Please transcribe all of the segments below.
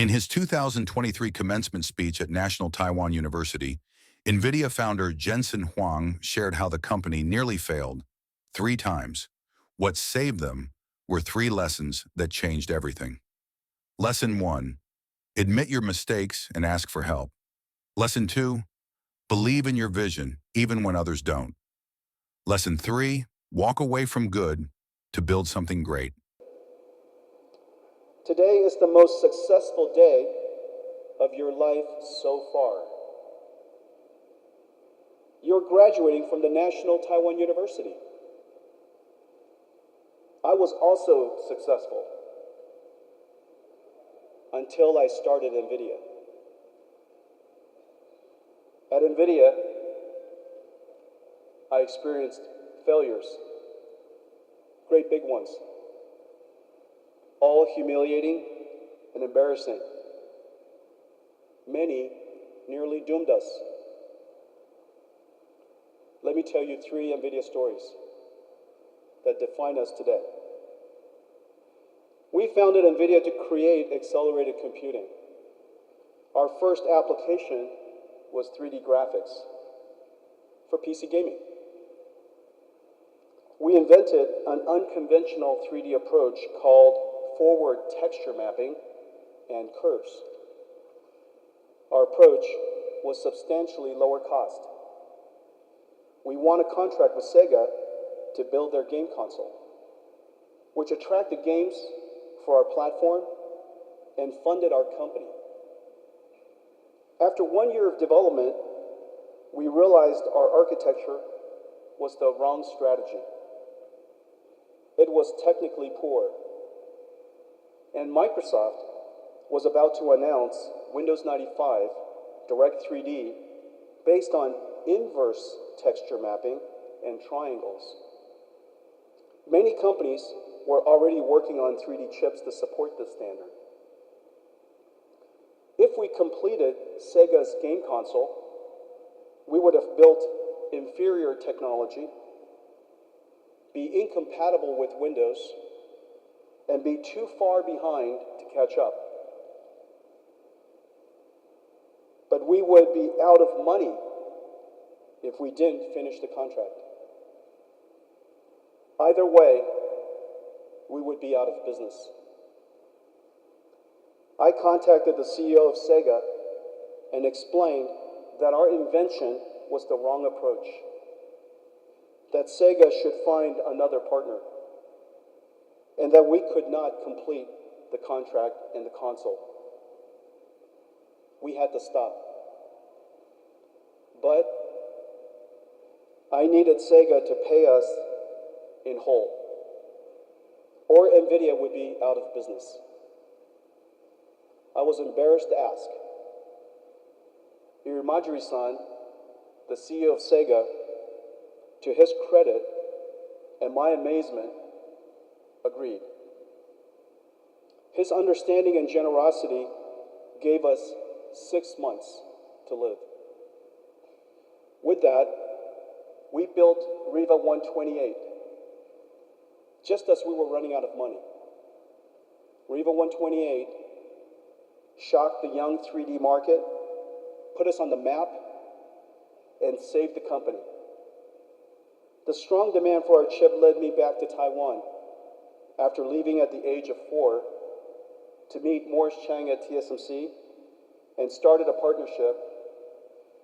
In his 2023 commencement speech at National Taiwan University, NVIDIA founder Jensen Huang shared how the company nearly failed 3 times. What saved them were 3 lessons that changed everything. Lesson 1. Admit your mistakes and ask for help. Lesson 2. Believe in your vision, even when others don't. Lesson 3. Walk away from good to build something great. Today is the most successful day of your life so far. You're graduating from the National Taiwan University. I was also successful until I started NVIDIA. At NVIDIA, I experienced failures, great big ones, all humiliating and embarrassing. Many nearly doomed us. Let me tell you 3 NVIDIA stories that define us today. We founded NVIDIA to create accelerated computing. Our first application was 3D graphics for PC gaming. We invented an unconventional 3D approach called forward texture mapping and curves. Our approach was substantially lower cost. We won a contract with Sega to build their game console, which attracted games for our platform and funded our company. After 1 year of development, we realized our architecture was the wrong strategy. It was technically poor. And Microsoft was about to announce Windows 95 Direct 3D based on inverse texture mapping and triangles. Many companies were already working on 3D chips to support this standard. If we completed Sega's game console, we would have built inferior technology, be incompatible with Windows, and be too far behind to catch up. But we would be out of money if we didn't finish the contract. Either way, we would be out of business. I contacted the CEO of Sega and explained that our invention was the wrong approach, that Sega should find another partner, and that we could not complete the contract and the console. We had to stop. But I needed Sega to pay us in whole, or NVIDIA would be out of business. I was embarrassed to ask. Irimajiri-san, the CEO of Sega, to his credit and my amazement, agreed. His understanding and generosity gave us 6 months to live. With that, we built Riva 128, just as we were running out of money. Riva 128 shocked the young 3D market, put us on the map, and saved the company. The strong demand for our chip led me back to Taiwan after leaving at the age of 4 to meet Morris Chang at TSMC and started a partnership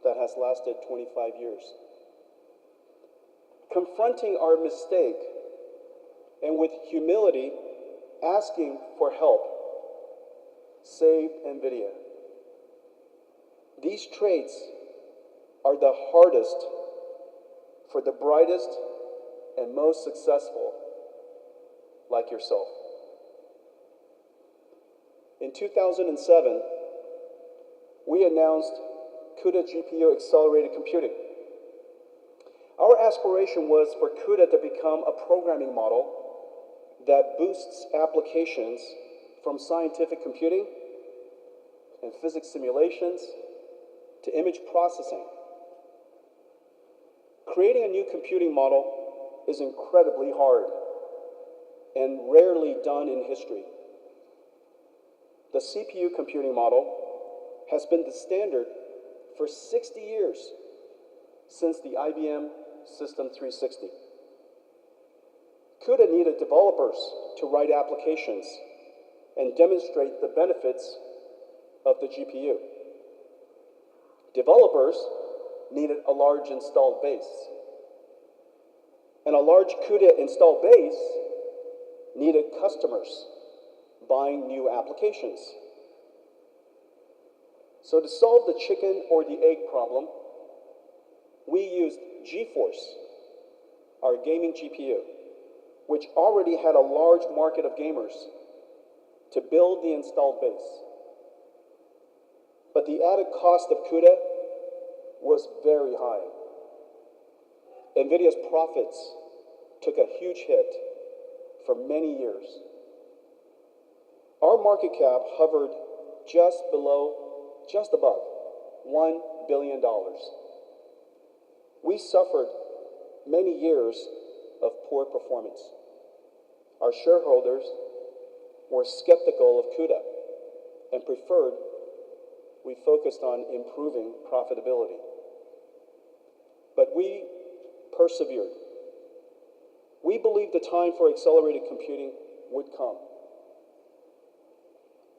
that has lasted 25 years. Confronting our mistake and with humility asking for help saved NVIDIA. These traits are the hardest for the brightest and most successful like yourself. In 2007, we announced CUDA GPU accelerated computing. Our aspiration was for CUDA to become a programming model that boosts applications from scientific computing and physics simulations to image processing. Creating a new computing model is incredibly hard and rarely done in history. The CPU computing model has been the standard for 60 years, since the IBM System 360. CUDA needed developers to write applications and demonstrate the benefits of the GPU. Developers needed a large installed base. And a large CUDA installed base needed customers buying new applications. So to solve the chicken or the egg problem, we used GeForce, our gaming GPU, which already had a large market of gamers, to build the installed base. But the added cost of CUDA was very high. NVIDIA's profits took a huge hit for many years. Our market cap hovered just above $1 billion. We suffered many years of poor performance. Our shareholders were skeptical of CUDA and preferred we focused on improving profitability. But we persevered. We believed the time for accelerated computing would come.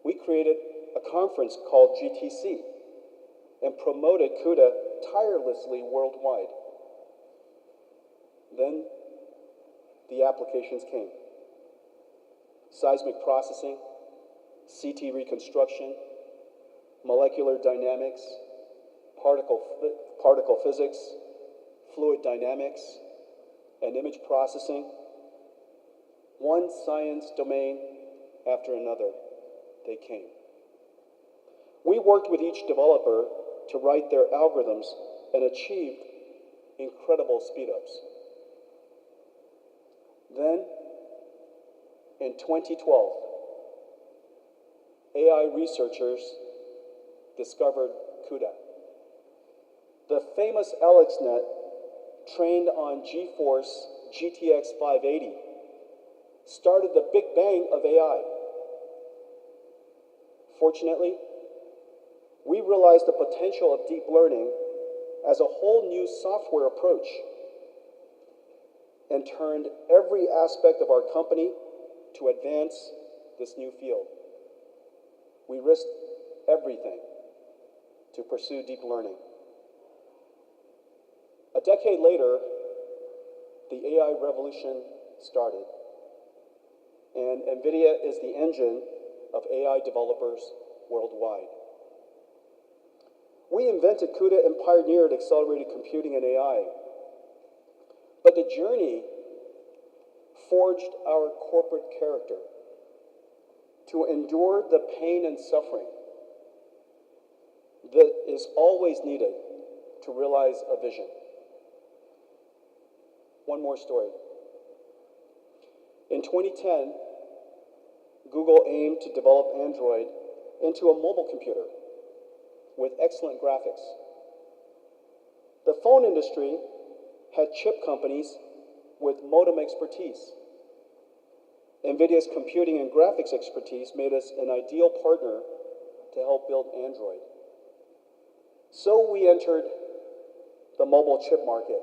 We created a conference called GTC and promoted CUDA tirelessly worldwide. Then the applications came. Seismic processing, CT reconstruction, molecular dynamics, particle physics, fluid dynamics, and image processing. One science domain after another, they came. We worked with each developer to write their algorithms and achieved incredible speedups. Then, in 2012, AI researchers discovered CUDA. The famous AlexNet, trained on GeForce GTX 580, started the Big Bang of AI. Fortunately, we realized the potential of deep learning as a whole new software approach and turned every aspect of our company to advance this new field. We risked everything to pursue deep learning. A decade later, the AI revolution started, and NVIDIA is the engine of AI developers worldwide. We invented CUDA and pioneered accelerated computing and AI. But the journey forged our corporate character to endure the pain and suffering that is always needed to realize a vision. One more story. In 2010, Google aimed to develop Android into a mobile computer with excellent graphics. The phone industry had chip companies with modem expertise. NVIDIA's computing and graphics expertise made us an ideal partner to help build Android. So we entered the mobile chip market.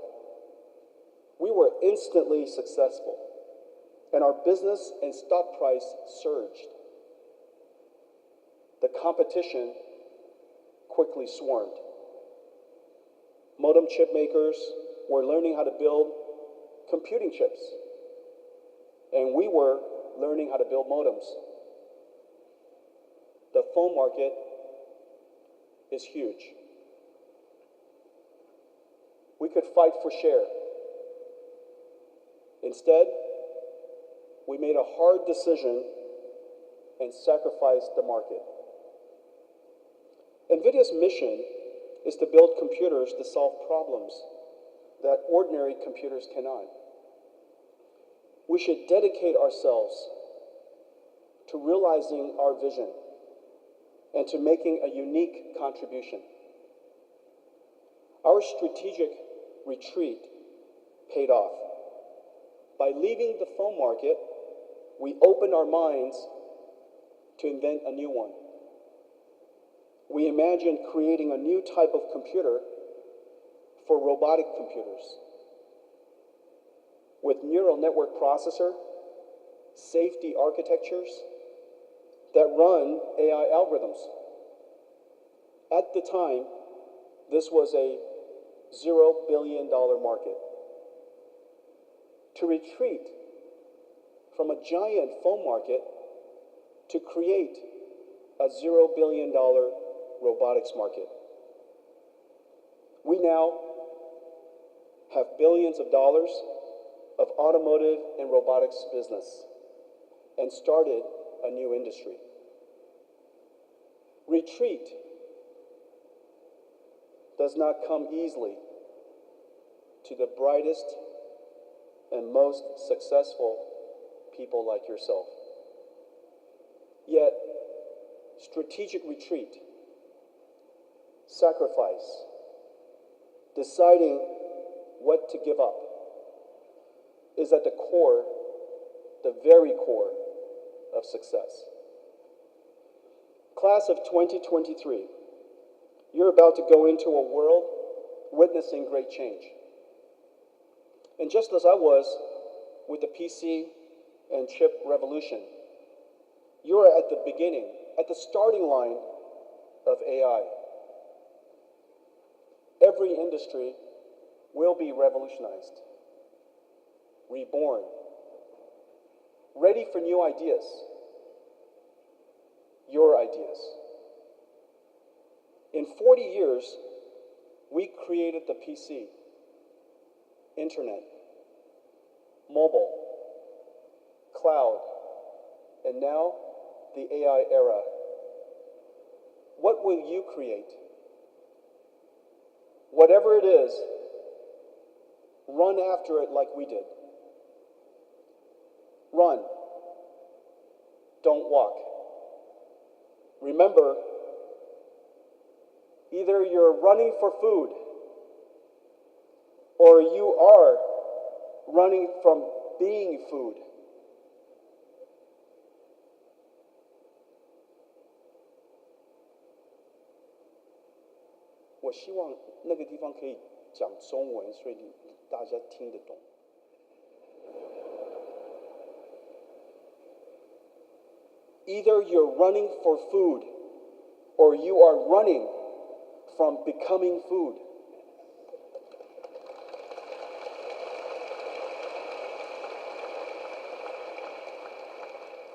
We were instantly successful, and our business and stock price surged. The competition quickly swarmed. Modem chip makers were learning how to build computing chips, and we were learning how to build modems. The phone market is huge. We could fight for share. Instead, we made a hard decision and sacrificed the market. NVIDIA's mission is to build computers to solve problems that ordinary computers cannot. We should dedicate ourselves to realizing our vision and to making a unique contribution. Our strategic retreat paid off. By leaving the phone market, we opened our minds to invent a new one. We imagined creating a new type of computer for robotic computers with neural network processor, safety architectures that run AI algorithms. At the time, this was a $0 billion market. To retreat from a giant phone market to create a $0 billion robotics market. We now have billions of dollars of automotive and robotics business and started a new industry. Retreat does not come easily to the brightest and most successful people like yourself. Yet, strategic retreat, sacrifice, deciding what to give up, is at the core, the very core of success. Class of 2023, you're about to go into a world witnessing great change. And just as I was with the PC and chip revolution, you're at the beginning, at the starting line of AI. Every industry will be revolutionized, reborn, ready for new ideas, your ideas. In 40 years, we created the PC, internet, mobile, cloud, and now the AI era. What will you create? Whatever it is, run after it like we did. Run. Don't walk. Remember, either you're running for food or you are running from being food. I 希望那个地方可以讲中文，所以大家听得懂。Either you're running for food or you are running from becoming food.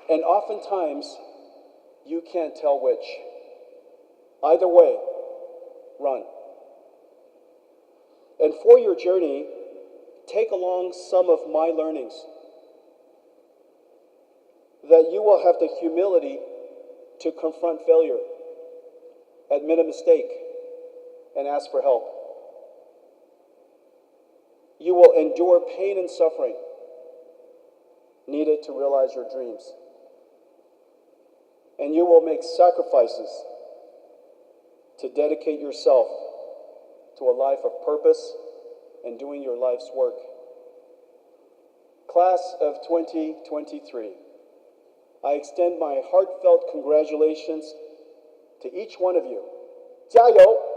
And oftentimes, you can't tell which. Either way, run. And for your journey, take along some of my learnings, that you will have the humility to confront failure, admit a mistake, and ask for help. You will endure pain and suffering needed to realize your dreams. And you will make sacrifices to dedicate yourself to a life of purpose and doing your life's work. Class of 2023, I extend my heartfelt congratulations to each one of you. 加油!